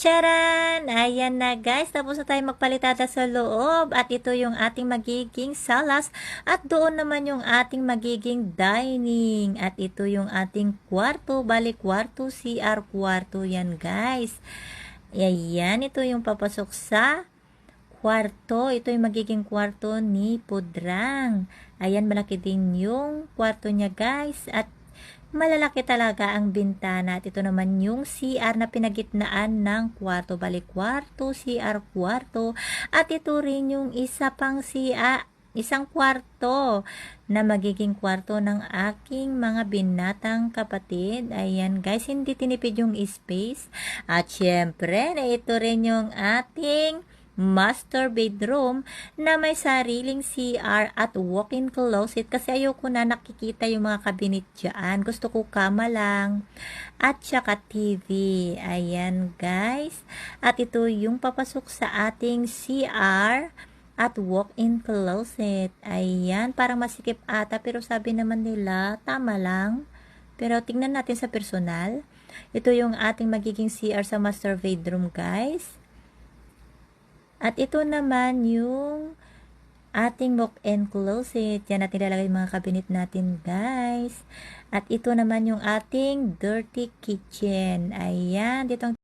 Charan! Ayan na guys, tapos na tayo magpalitada sa loob at ito yung ating magiging salas at doon naman yung ating magiging dining at ito yung ating kwarto, balik kwarto, CR kwarto yan guys. Ayan, ito yung papasok sa kwarto. Ito yung magiging kwarto ni Pudrang. Ayan, malaki din yung kwarto niya guys at malalaki talaga ang bintana at ito naman yung CR na pinagitnaan ng kwarto, balik kwarto, CR kwarto at ito rin yung isa pang CR, isang kwarto na magiging kwarto ng aking mga binatang kapatid. Ayan guys, hindi tinipid yung space at syempre na ito rin yung ating master bedroom na may sariling CR at walk-in closet kasi ayoko na nakikita yung mga cabinet dyan. Gusto ko kama lang at saka TV. Ayan guys. At ito yung papasok sa ating CR at walk-in closet. Ayan, parang masikip ata pero sabi naman nila tama lang. Pero tingnan natin sa personal. Ito yung ating magiging CR sa master bedroom guys. At ito naman yung ating walk-in closet. Yan natin ilalagay yung mga cabinet natin guys. At ito naman yung ating dirty kitchen. Ayan, dito